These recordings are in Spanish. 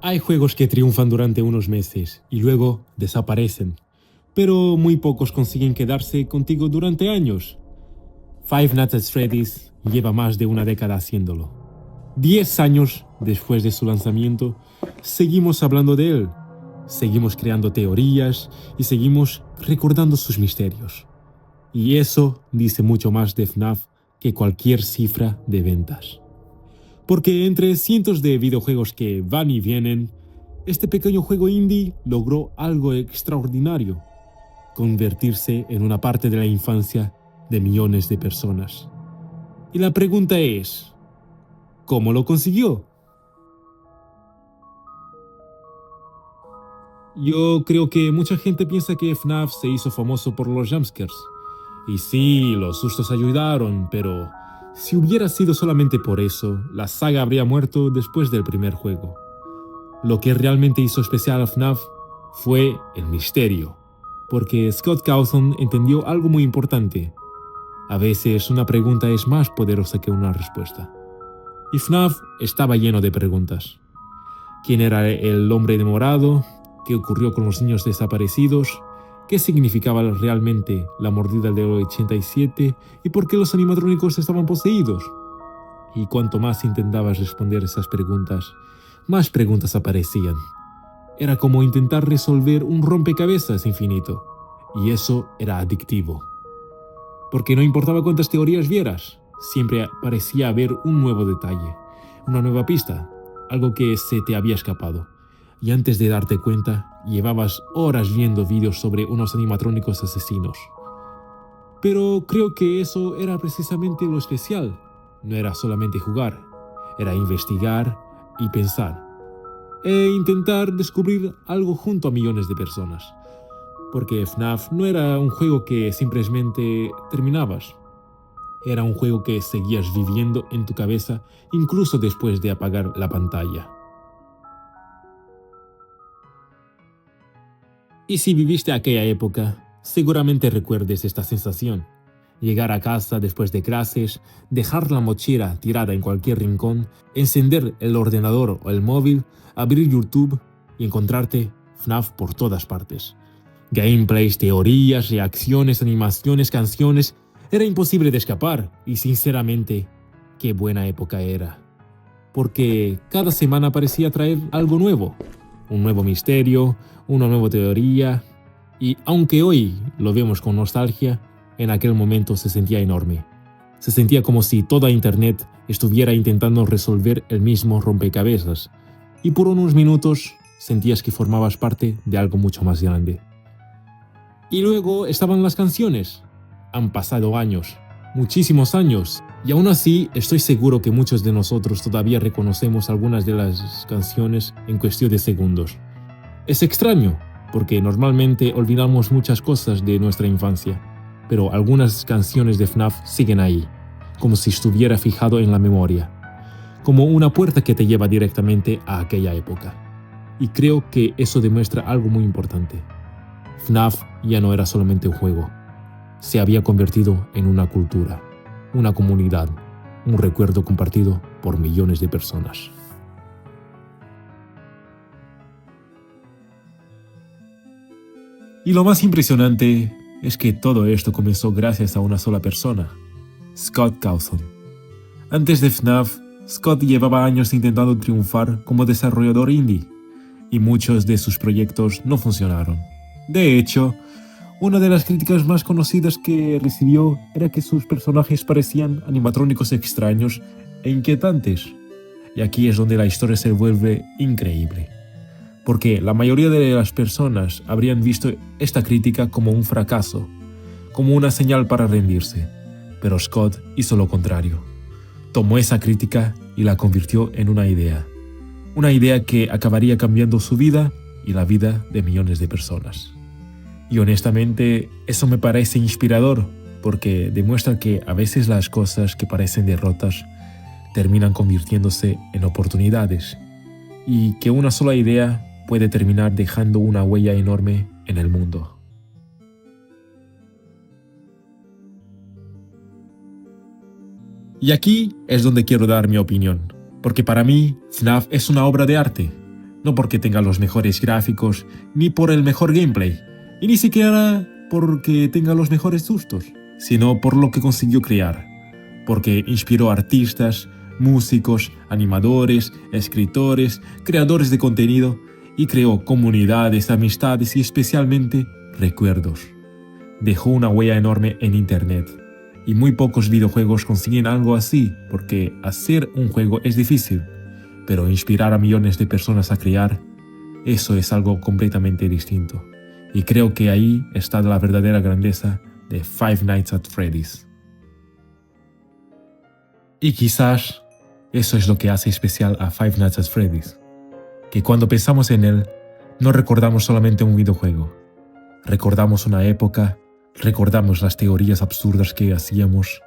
Hay juegos que triunfan durante unos meses y luego desaparecen, pero muy pocos consiguen quedarse contigo durante años. Five Nights at Freddy's lleva más de una década haciéndolo. 10 años después de su lanzamiento, seguimos hablando de él, seguimos creando teorías y seguimos recordando sus misterios. Y eso dice mucho más de FNAF que cualquier cifra de ventas. Porque entre cientos de videojuegos que van y vienen, este pequeño juego indie logró algo extraordinario: convertirse en una parte de la infancia de millones de personas. Y la pregunta es, ¿cómo lo consiguió? Yo creo que mucha gente piensa que FNAF se hizo famoso por los jumpscares. Y sí, los sustos ayudaron, pero si hubiera sido solamente por eso, la saga habría muerto después del primer juego. Lo que realmente hizo especial a FNAF fue el misterio, porque Scott Cawthon entendió algo muy importante. A veces una pregunta es más poderosa que una respuesta. Y FNAF estaba lleno de preguntas. ¿Quién era el hombre de morado? ¿Qué ocurrió con los niños desaparecidos? ¿Qué significaba realmente la mordida del 87? ¿Y por qué los animatrónicos estaban poseídos? Y cuanto más intentabas responder esas preguntas, más preguntas aparecían. Era como intentar resolver un rompecabezas infinito. Y eso era adictivo. Porque no importaba cuántas teorías vieras, siempre parecía haber un nuevo detalle, una nueva pista, algo que se te había escapado. Y antes de darte cuenta, llevabas horas viendo vídeos sobre unos animatrónicos asesinos. Pero creo que eso era precisamente lo especial. No era solamente jugar, era investigar y pensar. E intentar descubrir algo junto a millones de personas. Porque FNAF no era un juego que simplemente terminabas. Era un juego que seguías viviendo en tu cabeza incluso después de apagar la pantalla. Y si viviste aquella época, seguramente recuerdes esta sensación. Llegar a casa después de clases, dejar la mochila tirada en cualquier rincón, encender el ordenador o el móvil, abrir YouTube y encontrarte FNAF por todas partes. Gameplays, teorías, reacciones, animaciones, canciones. Era imposible de escapar y sinceramente, qué buena época era. Porque cada semana parecía traer algo nuevo. Un nuevo misterio, una nueva teoría. Y aunque hoy lo vemos con nostalgia, en aquel momento se sentía enorme. Se sentía como si toda Internet estuviera intentando resolver el mismo rompecabezas. Y por unos minutos sentías que formabas parte de algo mucho más grande. Y luego estaban las canciones. Han pasado años, muchísimos años, y aún así estoy seguro que muchos de nosotros todavía reconocemos algunas de las canciones en cuestión de segundos. Es extraño, porque normalmente olvidamos muchas cosas de nuestra infancia, pero algunas canciones de FNAF siguen ahí, como si estuviera fijado en la memoria, como una puerta que te lleva directamente a aquella época. Y creo que eso demuestra algo muy importante. FNAF ya no era solamente un juego, se había convertido en una cultura, una comunidad, un recuerdo compartido por millones de personas. Y lo más impresionante es que todo esto comenzó gracias a una sola persona, Scott Cawthon. Antes de FNAF, Scott llevaba años intentando triunfar como desarrollador indie, y muchos de sus proyectos no funcionaron. De hecho, una de las críticas más conocidas que recibió era que sus personajes parecían animatrónicos extraños e inquietantes. Y aquí es donde la historia se vuelve increíble. Porque la mayoría de las personas habrían visto esta crítica como un fracaso, como una señal para rendirse. Pero Scott hizo lo contrario. Tomó esa crítica y la convirtió en una idea. Una idea que acabaría cambiando su vida y la vida de millones de personas. Y honestamente, eso me parece inspirador, porque demuestra que a veces las cosas que parecen derrotas terminan convirtiéndose en oportunidades, y que una sola idea puede terminar dejando una huella enorme en el mundo. Y aquí es donde quiero dar mi opinión, porque para mí FNAF es una obra de arte. No porque tenga los mejores gráficos, ni por el mejor gameplay, y ni siquiera porque tenga los mejores sustos, sino por lo que consiguió crear, porque inspiró a artistas, músicos, animadores, escritores, creadores de contenido y creó comunidades, amistades y especialmente recuerdos. Dejó una huella enorme en Internet. Y muy pocos videojuegos consiguen algo así, porque hacer un juego es difícil, pero inspirar a millones de personas a crear, eso es algo completamente distinto. Y creo que ahí está la verdadera grandeza de Five Nights at Freddy's. Y quizás eso es lo que hace especial a Five Nights at Freddy's, que cuando pensamos en él, no recordamos solamente un videojuego, recordamos una época, recordamos las teorías absurdas que hacíamos,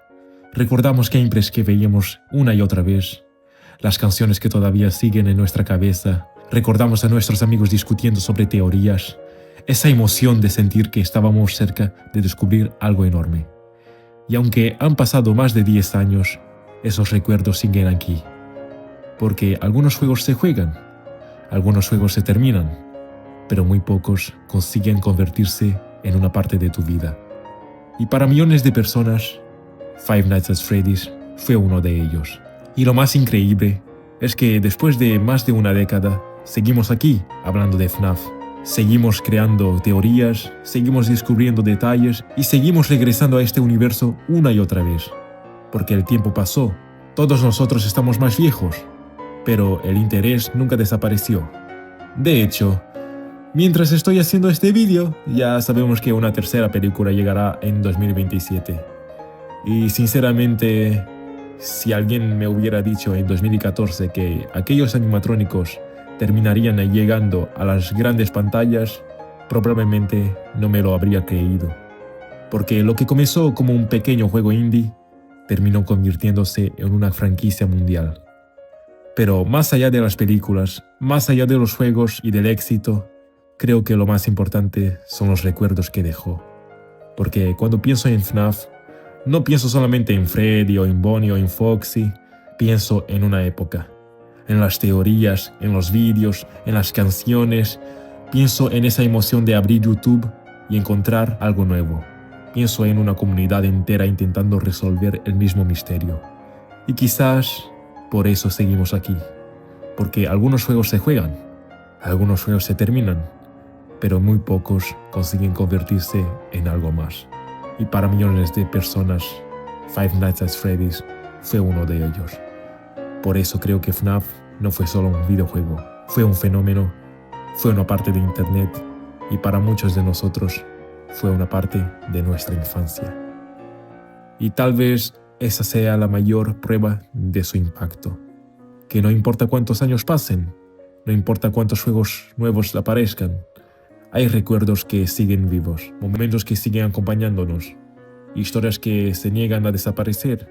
recordamos gameplays que veíamos una y otra vez, las canciones que todavía siguen en nuestra cabeza, recordamos a nuestros amigos discutiendo sobre teorías, esa emoción de sentir que estábamos cerca de descubrir algo enorme. Y aunque han pasado más de 10 años, esos recuerdos siguen aquí. Porque algunos juegos se juegan, algunos juegos se terminan, pero muy pocos consiguen convertirse en una parte de tu vida. Y para millones de personas, Five Nights at Freddy's fue uno de ellos. Y lo más increíble es que después de más de una década, seguimos aquí hablando de FNAF. Seguimos creando teorías, seguimos descubriendo detalles y seguimos regresando a este universo una y otra vez. Porque el tiempo pasó, todos nosotros estamos más viejos, pero el interés nunca desapareció. De hecho, mientras estoy haciendo este vídeo, ya sabemos que una tercera película llegará en 2027. Y sinceramente, si alguien me hubiera dicho en 2014 que aquellos animatrónicos terminarían llegando a las grandes pantallas, probablemente no me lo habría creído. Porque lo que comenzó como un pequeño juego indie, terminó convirtiéndose en una franquicia mundial. Pero más allá de las películas, más allá de los juegos y del éxito, creo que lo más importante son los recuerdos que dejó. Porque cuando pienso en FNAF, no pienso solamente en Freddy o en Bonnie o en Foxy, pienso en una época. En las teorías, en los vídeos, en las canciones, pienso en esa emoción de abrir YouTube y encontrar algo nuevo. Pienso en una comunidad entera intentando resolver el mismo misterio. Y quizás por eso seguimos aquí. Porque algunos juegos se juegan, algunos juegos se terminan, pero muy pocos consiguen convertirse en algo más. Y para millones de personas, Five Nights at Freddy's fue uno de ellos. Por eso creo que FNAF no fue solo un videojuego, fue un fenómeno, fue una parte de Internet y para muchos de nosotros fue una parte de nuestra infancia. Y tal vez esa sea la mayor prueba de su impacto. Que no importa cuántos años pasen, no importa cuántos juegos nuevos aparezcan, hay recuerdos que siguen vivos, momentos que siguen acompañándonos, historias que se niegan a desaparecer.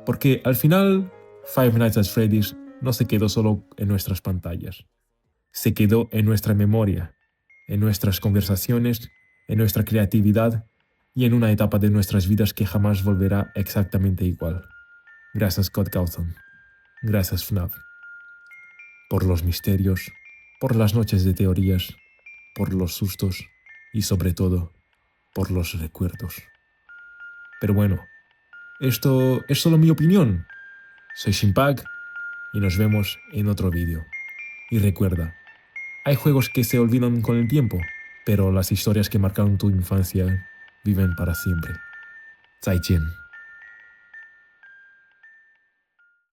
Porque al final, Five Nights at Freddy's no se quedó solo en nuestras pantallas. Se quedó en nuestra memoria, en nuestras conversaciones, en nuestra creatividad y en una etapa de nuestras vidas que jamás volverá exactamente igual. Gracias Scott Cawthon. Gracias FNAF. Por los misterios, por las noches de teorías, por los sustos y sobre todo, por los recuerdos. Pero bueno, esto es solo mi opinión. Soy Shimpag y nos vemos en otro vídeo. Y recuerda, hay juegos que se olvidan con el tiempo, pero las historias que marcaron tu infancia viven para siempre. 再见。